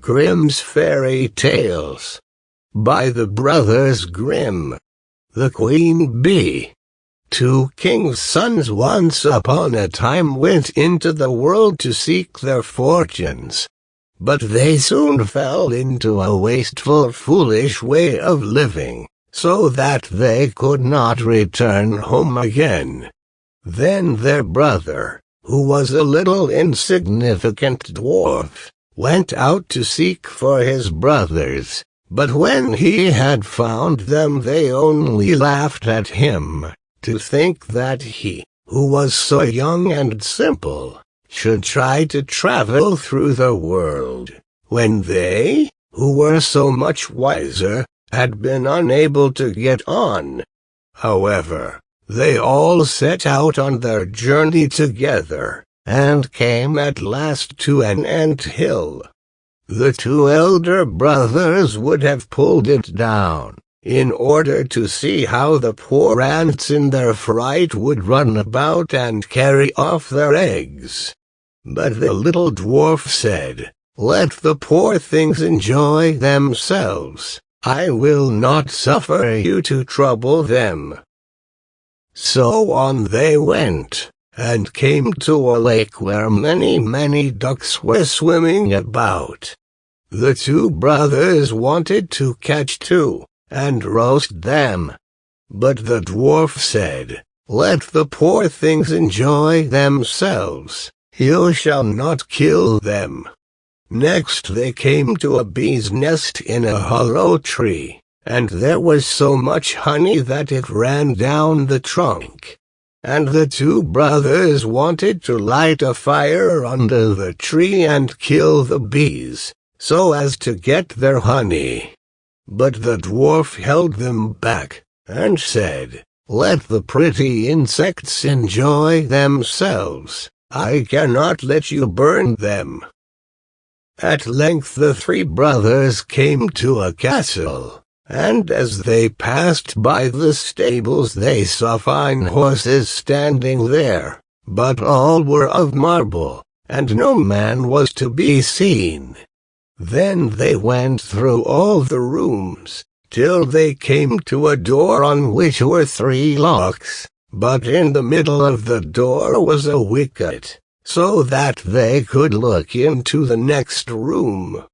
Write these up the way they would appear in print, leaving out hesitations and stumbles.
Grimm's Fairy Tales by the Brothers Grimm. The Queen Bee. Two kings' sons once upon a time went into the world to seek their fortunes. But they soon fell into a wasteful, foolish way of living, so that they could not return home again. Then their brother, who was a little insignificant dwarf, went out to seek for his brothers, but when he had found them they only laughed at him, to think that he, who was so young and simple, should try to travel through the world, when they, who were so much wiser, had been unable to get on. However, they all set out on their journey together, and came at last to an ant-hill. The two elder brothers would have pulled it down, in order to see how the poor ants in their fright would run about and carry off their eggs. But the little dwarf said, "Let the poor things enjoy themselves. I will not suffer you to trouble them." So on they went, and came to a lake where many ducks were swimming about. The two brothers wanted to catch two, and roast them. But the dwarf said, "Let the poor things enjoy themselves. You shall not kill them." Next they came to a bee's nest in a hollow tree, and there was so much honey that it ran down the trunk. And the two brothers wanted to light a fire under the tree and kill the bees, so as to get their honey. But the dwarf held them back, and said, "Let the pretty insects enjoy themselves. I cannot let you burn them." At length the three brothers came to a castle, and as they passed by the stables they saw fine horses standing there, but all were of marble, and no man was to be seen. Then they went through all the rooms, till they came to a door on which were 3 locks, but in the middle of the door was a wicket, so that they could look into the next room.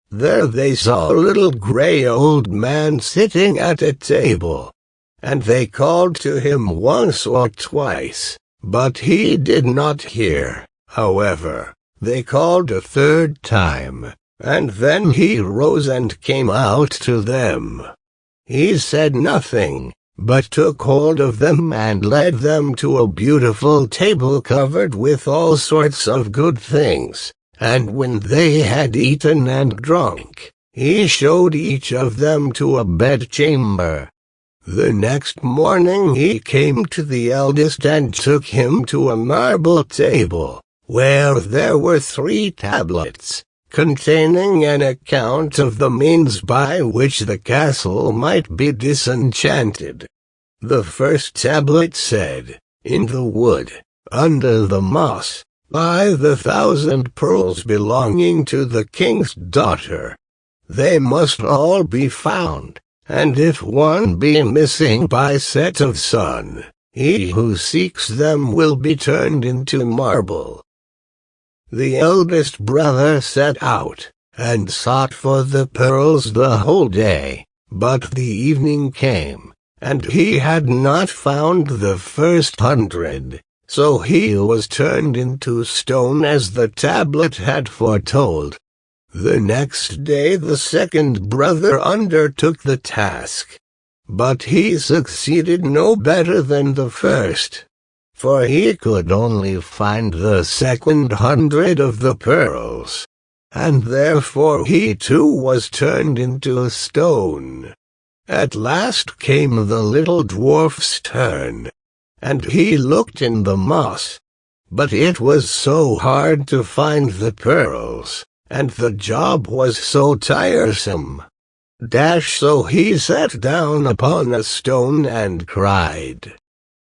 There they saw a little gray old man sitting at a table, and they called to him once or twice, but he did not hear. However, they called a 3rd time, and then he rose and came out to them. He said nothing, but took hold of them and led them to a beautiful table covered with all sorts of good things. And when they had eaten and drunk, he showed each of them to a bedchamber. The next morning he came to the eldest and took him to a marble table, where there were 3 tablets, containing an account of the means by which the castle might be disenchanted. The first tablet said, "In the wood, under the moss, lie the 1,000 pearls belonging to the king's daughter. They must all be found, and if one be missing by set of sun, he who seeks them will be turned into marble." The eldest brother set out, and sought for the pearls the whole day, but the evening came, and he had not found the first 100. So he was turned into stone as the tablet had foretold. The next day the second brother undertook the task, but he succeeded no better than the first, for he could only find the second 100 of the pearls, and therefore he too was turned into a stone. At last came the little dwarf's turn, and he looked in the moss, but it was so hard to find the pearls, and the job was so tiresome. So he sat down upon a stone and cried.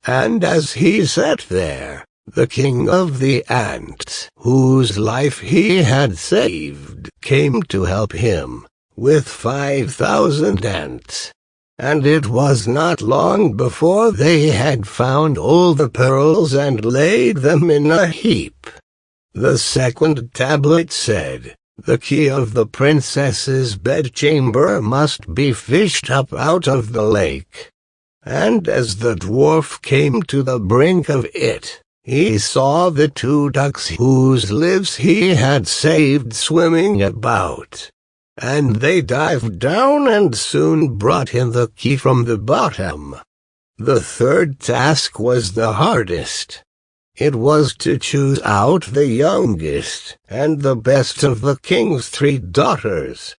And as he sat there, The king of the ants, whose life he had saved, came to help him, with 5,000 ants. And it was not long before they had found all the pearls and laid them in a heap. The second tablet said, "The key of the princess's bedchamber must be fished up out of the lake." And as the dwarf came to the brink of it, he saw the 2 ducks whose lives he had saved swimming about. And they dived down and soon brought him the key from the bottom. The third task was the hardest. It was to choose out the youngest and the best of the king's 3 daughters.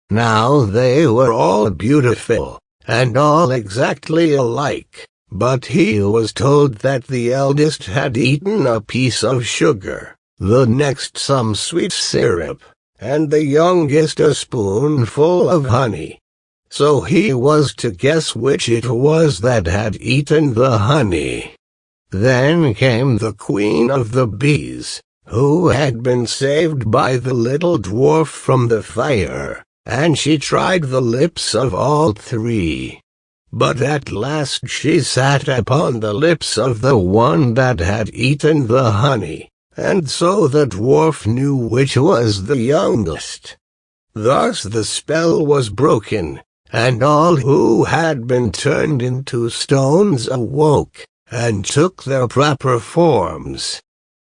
Now they were all beautiful, and all exactly alike, but he was told that the eldest had eaten a piece of sugar, the next some sweet syrup, and the youngest a spoonful of honey. So he was to guess which it was that had eaten the honey. Then came the queen of the bees, who had been saved by the little dwarf from the fire, and she tried the lips of all 3. But at last she sat upon the lips of the one that had eaten the honey. And so the dwarf knew which was the youngest. Thus the spell was broken, and all who had been turned into stones awoke, and took their proper forms.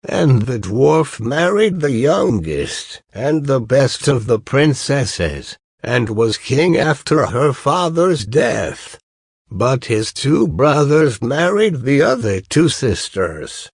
And the dwarf married the youngest, and the best of the princesses, and was king after her father's death. But his 2 brothers married the other 2 sisters,